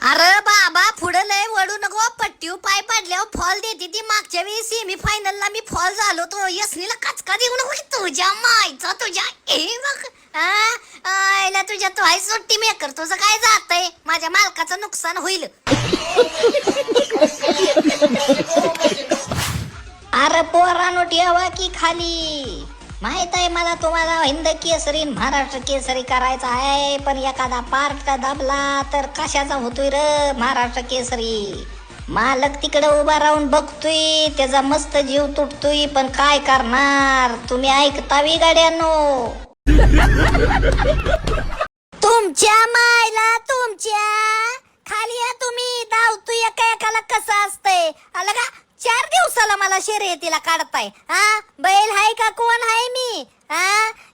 अरे बाबा पुढं लय वळू नको. पट्टीव पाय पडल्यावर फॉल देते ती. मागच्या वेळी सेमी फायनलला मी फॉल झालो तो. यसनीला कचका देऊ नको तुझ्या मायचा तुझ्या. बघ आयला तुझ्या तो आहे सुट्टी मेकर. तुझं काय जातंय? माझ्या मालकाचं नुकसान होईल. अरे पोरानो ठेवा की खाली. माहित आहे मला तुम्हाला हिंद केसरी महाराष्ट्र केसरी करायचा आहे, पण एखादा पार्ट दाबला तर कशाचा होतोय र महाराष्ट्र केसरी. मालक तिकडे उभा राहून बघतोय, त्याचा मस्त जीव तुटतोय, पण काय करणार. तुम्ही ऐकता वी गाड्यांनो. तुमच्या मायला तुमच्या खाली या तुम्ही. धावतोय एका एकाला कसं असतंय आलं का. 4 दिवसाला मला शर्यतीला काढताय. बैल हाय का कोण हाय मी?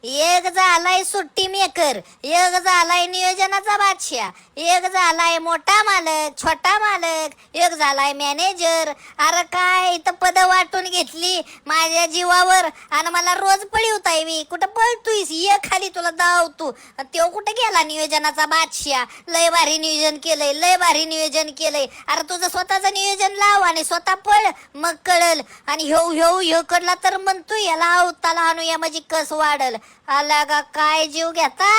एक झालाय सुट्टी मेकर, एक झालाय नियोजनाचा बादशाह, एक झालाय मोठा मालक, छोटा मालक, एक झालाय मॅनेजर. अरे काय इथं पद वाटून घेतली माझ्या जीवावर आणि मला रोज पळवताय. मी कुठं पळतोयस? ये खाली तुला धावतो. तो कुठं गेला नियोजनाचा बादशाह? लय भारी नियोजन केलंय, लय भारी नियोजन केलंय. अरे तुझं स्वतःचं नियोजन लाव आणि स्वतः पळ, मग कळल. आणि ह्यो कडला तर म्हणतोय याला अवताला आणूया म्हणजे कस वाढल. आला का काय जीव घेता.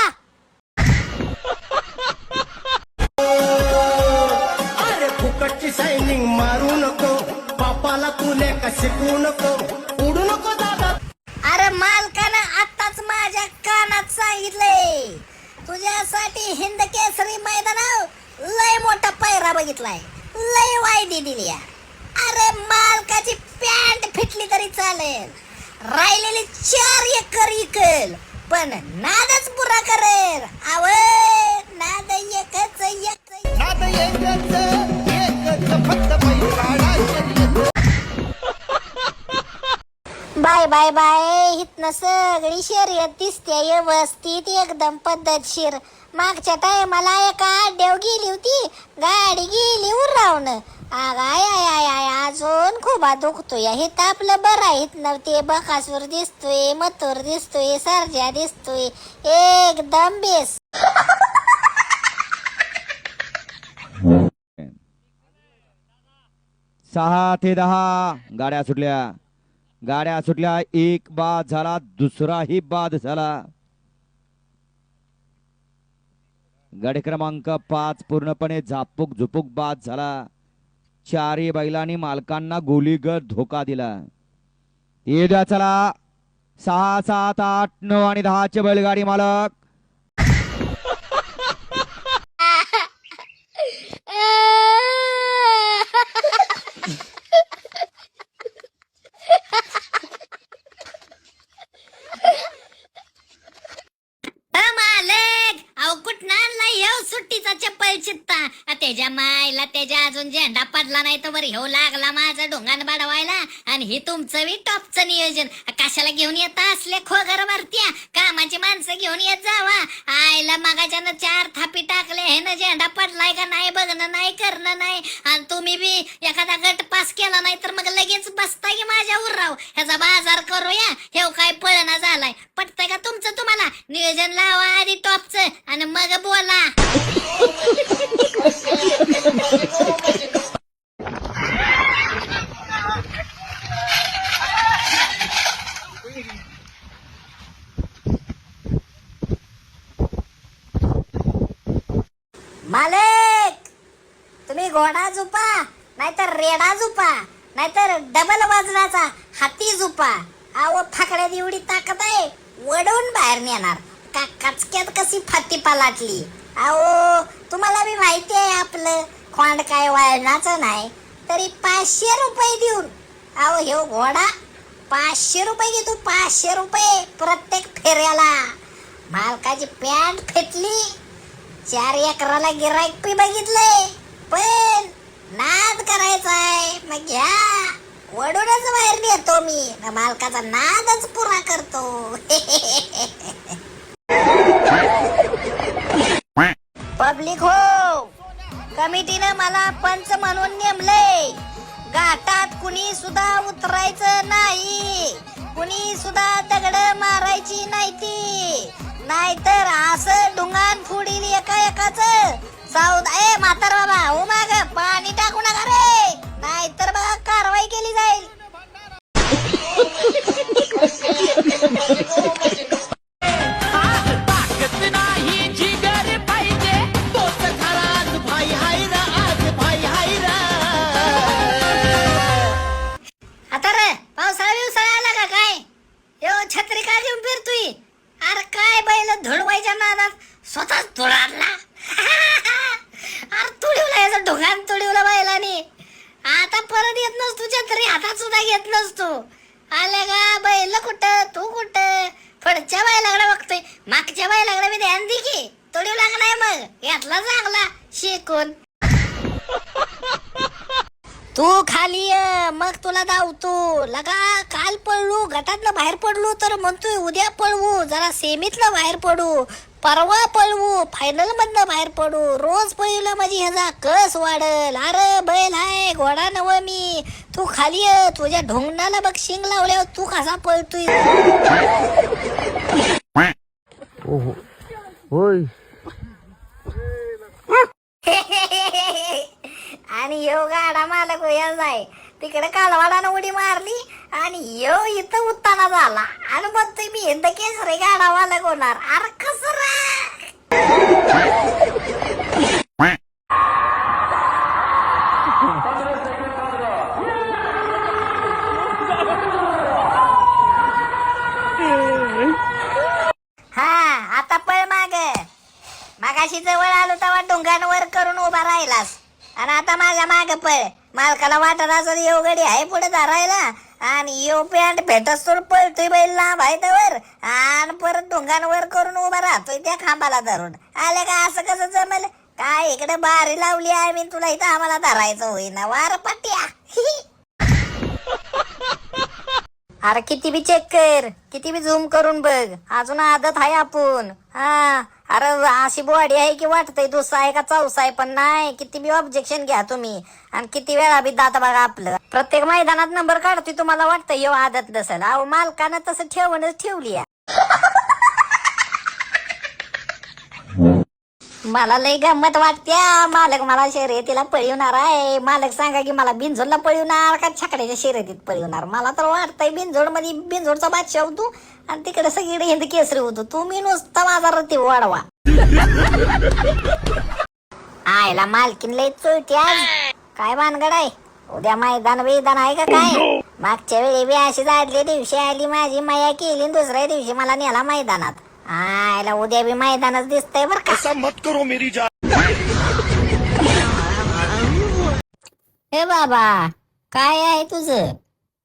अरे फुकटची सायनिंग मारू नको, बापाला तुले का शिकवू नको, उडू नको दादा. अरे मालकानं आताच माझ्या कानात सांगितलंय तुझ्यासाठी हिंद केसरी मैदानावर लय मोठा पायरा बघितलाय, लय वायदी दिली. अरे मालकाची पॅन्ट फिटली तरी चालेल, राहिलेली 4 एकर इकल, पण नादच पुरा करेल. आव नाद एकच फक्त बैलगाडा शर्यत. Bye bye bye. इथनं सगळी शर्यत दिसते व्यवस्थित एकदम पद्धतशीर. मागच्या टायमाला एका अड्ड्यावर गेली होती गाडी, गेली उरावण. आय आय आय आय अजून खूप दुखतोय. हे तर आपलं बरं आहे. इथनं ते बकासूर दिसतोय, मथुर दिसतोय, सर्जा दिसतोय, एकदम बेस. 6 ते 10 गाड्या सुटल्या. एक बाद झाला, दुसराही बाद झाला. गाडी क्रमांक 5 पूर्णपणे झापूक झुपूक बाद झाला. 4 बैलांनी मालकांना गोलीगत धोका दिला. येद्या चला 6, 7, 8, 9 आणि 10 चे बैलगाडी मालक. सुट्टीचा चप्पल चित्ता त्याच्या मायला. त्याच्या अजून झेंडा पडला नाही तर वर ह्यो लागला माझं ढोंगान बडवायला. आणि हे तुमचं बी टॉपचं नियोजन. कशाला घेऊन येता असले खोगर भरत्या? कामाची माणसं घेऊन येत जावा. आयला मगाच्यानं 4 थापी टाकले, हे ना झेंडा पडलाय का नाही बघणं नाही, करणं नाही. आणि तुम्ही बी एखादा गट पास केला नाही तर मग लगेच बसताय की माझ्या उराव. ह्याचा बाजार करूया. हे काय पळना झालाय. पटतंय का तुमचं तुम्हाला? नियोजन लावा आधी टॉपचं आणि मग बोला. मालक तुम्ही घोडा झुपा नाहीतर रेडा झुपा नाहीतर डबल वजनाचा हाती झुपा. अहो फाकड्यात एवढी ताकद आहे, वडून बाहेर नेणार. का कचक्यात कशी फाती पालाटली. अहो तुम्हाला बी माहिती आहे आपलं खोंड काय वळणाचं नाही, तरी 500 रुपये देऊन. अहो हे घोडा 500 रुपये घेतो, 500 रुपये प्रत्येक फेऱ्याला. मालकाची पॅन्ट फेटली. 4 एकराला गिराईक पी बघितलंय, पण नाद करायचाय मग घ्या. वडूनच बाहेर नेतो मी, मालकाचा नादच पुरा करतो. पब्लिक हो, कमिटीनं मला पंच म्हणून नेमलंय. घाटात कुणी सुद्धा उतरायचं नाही, कुणी सुद्धा दगड मारायची नाही ती, नाहीतर असं ढुंगान फुडील एका एकाच. साऊद ए म्हातार बाबा माझं ढोकान तुडवलं बैलाने. आता परत येत नसतो छत्री हातात सुद्धा घेत नसतो. आले का बैल कुठं तू कुठं? पुढच्या बैलाकडे बघतोय, मागच्या बैलाकडे मी ध्यान दे की. तुडीव लाग नाही मग यातला चांगला शिकून. तू खाली ये, मग तुला धावतो. लगा काल पळलो, गटातनं बाहेर पडलो तर म्हणतोय उद्या पळवू, जरा सेमीतलं बाहेर पडू, परवा पळवू, फायनल मधनं बाहेर पडू. रोज पळलं म्हणजे ह्याचा कस वाढल. अरे बैल हाय, घोडा नव मी. तू खाली ये, तुझ्या ढोंगणाला बघ शिंग लावल्यावर तू कसा पळतोय. होय. आणि यो गाडा मालक आहे तिकडे कालवाडानं उडी मारली आणि यो इथं उत्ताना झाला आणि म्हणतोय मी हिंद केसरी गाडा मालक होणार. अरे कसं हा आता पळ माग. मागाशी जवळ आलो तेव्हा डोंगांवर करून उभा राहिलास आणि आता माझ्या माग पळ. मालकाला वाटत असं येऊ गडी आहे पुढे धरायला आणि येऊ पॅन्ट भेटस तर पळतोय बैल लांब आहे तर आणि परत डोंगांवर करून उभा राहतोय त्या खांबाला धरून. आले का असं कसं जमल? काय इकडे बारी लावली आहे मी तुला, इथं आम्हाला धरायचं होईना. वार पट्ट्या. अरे किती बी चेक कर, किती बी झूम करून बघ, अजून आदत आहे आपण. हा अरे अशी बॉडी आहे की वाटतंय दुसरा आहे का चौसा आहे, पण नाही. किती बी ऑब्जेक्शन घ्या तुम्ही आणि किती वेळा बी दात बघा आपलं. प्रत्येक मैदानात नंबर काढतोय तुम्हाला वाटतं यो आदत नसेल. अहो मालकानं तसं ठेवूनच ठेवली. मला लय गंमत वाटत्या. मालक मला शर्यतीला पळवणार आहे. मालक सांगा की मला बिनजोडला पळवणार का छकड्याच्या शर्यतीत पळवणार. मला तर वाटतंय बिनजोड मध्ये बिनजोडचा बादशाह होतो आणि तिकडे सगळीकडे हिंद केसरी होतो. तुम्ही नुसता माझा रती वाढवा. आयला मालकीन लय चोळती आज. काय भानगड आहे? उद्या मैदान वेदान आहे का काय? मागच्या वेळी बी अशी जाडल्या दिवशी आली माझी माया केली, दुसऱ्या दिवशी मला नेला मैदानात. आयला उद्या बी मैदानच दिसतंय बर का. ऐसा मत करो मेरी जान. हे बाबा काय आहे तुझं?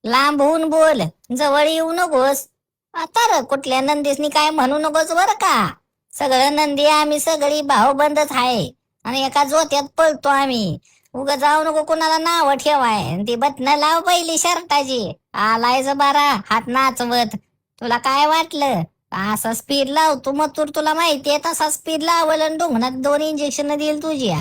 लांबून बोल, जवळ येऊ नकोस. आता र कुठल्या नंदीसनी काय म्हणू नकोस बर का. सगळं नंदी आम्ही सगळी भाऊबंदच आहे आणि एका जोत्यात पळतो आम्ही. उगा जाऊ नको कुणाला नाव ठेवाय. ती बटणं लाव पहिली शर्टाची. आलायच बारा हात नाचवत. तुला काय वाटलं असा स्पीड लावतो मग तुला माहितीये तसा स्पीड लावल आणि डोंगणात 2 इंजेक्शन देईल तुझ्या.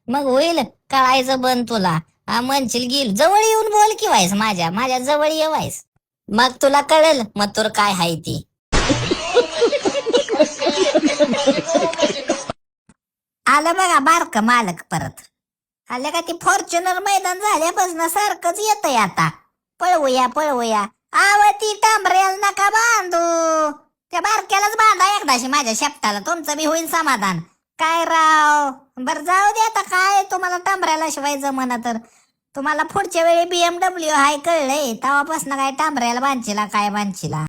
मग होईल कळायचं बंद तुला. हा म्हणशील गेल जवळ येऊन बोल की व्हायस, माझ्या जवळ येवायस मग तुला कळेल मथुर काय हाय ती. आलं बघा बारक मालक परत. आलं का ती फॉर्च्युनर मैदान झाल्यापासून सारखंच येतंय आता. पळवूया. आव ती टांबरेल नका बांधू. त्या बारक्यालाच बांधा एकदाशी माझ्या शेपटाला, तुमचं बी होईल समाधान. काय राव बर जाऊ दे आता. काय तुम्हाला टांबऱ्याला शिवाय जमना तर तुम्हाला पुढच्या वेळी BMW हाय कळलंय. तेव्हापासून काय टांबऱ्याला बांधशीला काय बांधशीला.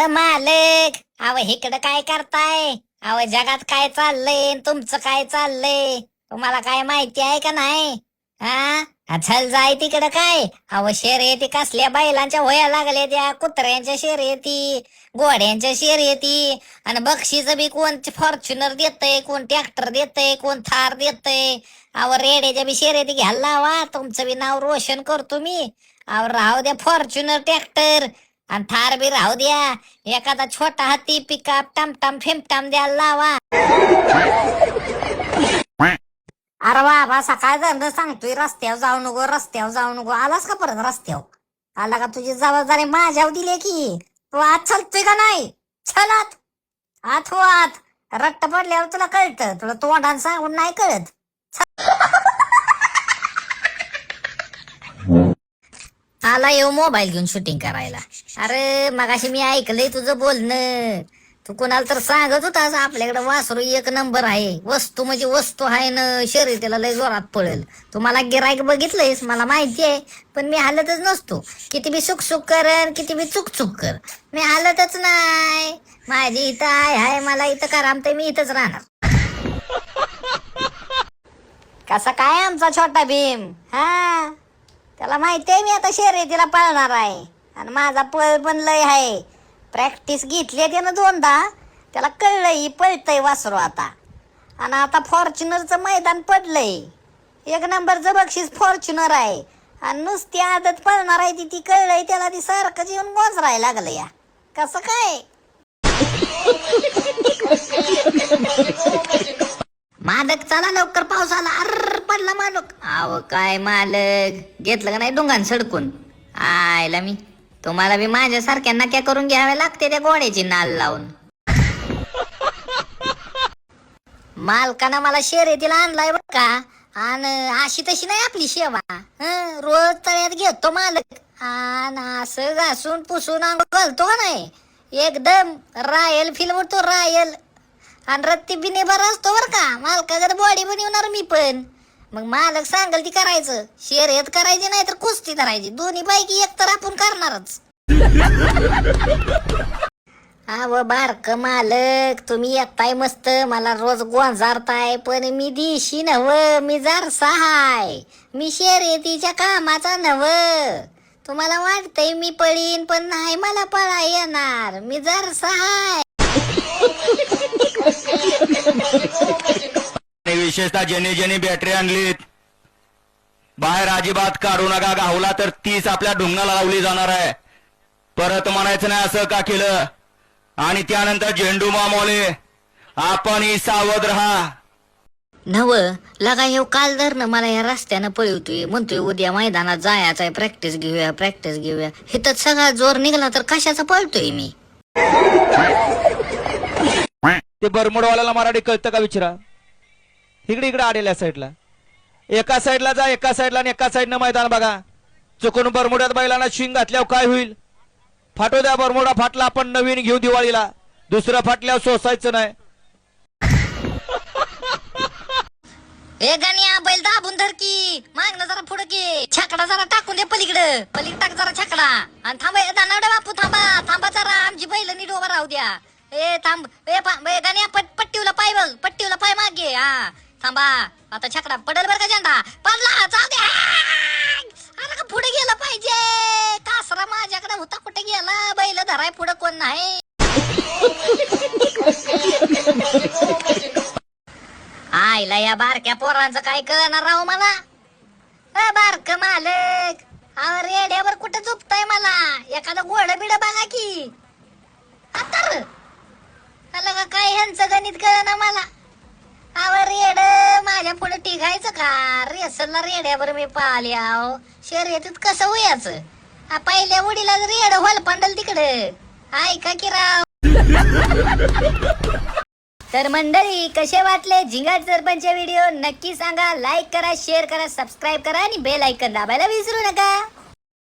मालक अव इकडं काय करताय? अव जगात काय चाललंय तुमचं काय चाललंय तुम्हाला काय माहिती आहे का नाही? हा चल जाय तिकडं. काय अव शर्यती कसल्या बैलांच्या होया लागल्या त्या. कुत्र्यांच्या शर्यती, घोड्यांच्या शर्यती आणि बक्षीस बी कोण फॉर्च्युनर देतय, कोण ट्रॅक्टर देतय, कोण थार देतय. अव रेड्याच्या बी शर्यती घ्यायला लावा, तुमचं बी नाव रोशन करतो मी. अव राहू द्या फॉर्च्युनर ट्रॅक्टर आणि थार बी राहू द्या. एखादा छोटा हाती पिकअप टमटम फिमटम द्यायला लावा. अरे बाबा सकाळ धंदा सांगतोय रस्त्यावर जाऊ नको. आलास का परत रस्त्यावर? आला का तुझी जबाबदारी माझ्यावर दिली की. तू आत चालतोय का नाही? चल आत हो आत. रट्ट पडल्यावर तुला कळतं, तुला तोंडान सांगून नाही कळत. आला येऊ मोबाईल घेऊन शूटिंग करायला. अरे मगाशी मी ऐकलंय तुझं बोलणं. तू कोणाला तर सांगत होतास आपल्याकडे वासरू एक नंबर आहे, वस्तू म्हणजे वस्तू आहे ना, शर्यतीला लय जोरात पळेल. तुम्हाला गिराईक बघितलंयस मला माहिती आहे, पण मी हालतच नसतो. किती बी सुख कर, किती बी चुक कर, मी हालतच नाही. माझी इथं आहे मला इथं करामते, मी इथंच राहणार. कसा काय आमचा छोटा भीम, हा त्याला माहिती आहे मी आता शर्यतीला पळणार आहे आणि माझा पळ पण लय आहे. प्रॅक्टिस घेतली त्यानं 2दा, त्याला कळलंय पळतय वासरू आता. आणि आता फॉर्च्युनरचं मैदान पडलंय, 1 नंबरचं बक्षीस फॉर्च्युनर आहे. आणि नुसती आदत पळणार आहे ती कळलंय त्याला, ती सारखं येऊन गोंजरायला लागलं या. कसं काय मालक चला लवकर, पाऊस आला, अर्र पडला मालक. अहो काय मालक घेतलं का नाही डोंगान सडकून? आयला मी तुम्हाला बी माझ्यासारख्या नक्या करून घ्याव्या लागते त्या गोड्याची नाल लावून. मालकानं मला शर्यतीला आणलाय बर का, आणि अशी तशी नाही आपली सेवा. रोज तळ्यात घेतो मालक आणि असं घासून पुसून अंग घालतो का नाही, एकदम रायल फील होतो, रायल. आणि रत्ती बिने बरा असतो बर का, मालकाकडे बॉडी बनवणार मी पण. मग मालक सांगल ती करायचं, शर्यत करायची नाही तर कुस्ती करायची, दोन्ही पैकी एक तर आपण करणारच. अव बारक मालक तुम्ही येताय मस्त, मला रोज गोंजारताय, पण मी दिशी नव, मी जरसा हाय, मी शर्यतीच्या कामाचा नव. तुम्हाला वाटतंय मी पळीन, पण नाही मला पळा येणार, मी जरसा हाय. विशेषतः ज्यांनी ज्यांनी बॅटरी आणलीत बाहेर अजिबात काढू नका, गावला तर 30 आपल्या ढुंगणाला लावली जाणार आहे. परत म्हणायचं नाही असं का केलं. आणि त्यानंतर झेंडू मामोले आपणही सावध राहा. नव लगा येऊ काल धरणं मला या रस्त्यानं पळवतोय, म्हणतोय उद्या मैदानात जायचं आहे, प्रॅक्टिस घेऊया. हे तर सगळा जोर निघाला तर कशाचा पळतोय मी. ते बरमोडवाल्याला मराठी कळतं का विचारा. इकडे आडेल्या साईडला, एका साईडला जा, एका साईडला आणि एका साईडनं मैदान बघा. चुकून बरमोड्यात बैलांना शिंग घातल्यावर काय होईल? फाटू द्या, बरमोडा फाटला, आपण नवीन घेऊ दिवाळीला, दुसरं फाटल्यावर सोसायचं नाही. ए गाण्या बैल दाबून धर की, मागणं जरा पुढे की, छकडा जरा टाकून दे पलीकडे टाक जरा छकडा. आणि थांबा दानवडे बापू, थांबा जरा, आमची बैल नीट उभा राहू द्या. ए थांब, गाण्या पट्टीवला पाय बघ, पट्टीवला पाय मागे. हा थांबा, आता छकडा पडल बर का, झेंडा पडला, जाऊ द्या. अरे का पुढे गेला पाहिजे, कासरा माझ्याकडे होता, कुठे गेला? बैल धराय पुढे कोण नाही. आईला या बारक्या पोरांचं काय कळणार राव मला. बारक मालक, अहो रेड्यावर कुठे झोपताय मला, एखादं गोड बिड बघा की. आता काय ह्यांचं गणित कळना मला. अहो रेड माझ्या पुढे टिकायचं का? रेसलला रेड्यावर मी पाहिले. आहो शर्यतीत कसं होयाचं? पहिल्या उडीला रेड होल पांडल तिकडे, ऐका की राव. तर मंडळी कसे वाटले झिंगाट सरपंच व्हिडिओ नक्की सांगा, लाईक करा, शेअर करा, सबस्क्राईब करा आणि बेल आयकॉन दाबायला विसरू नका.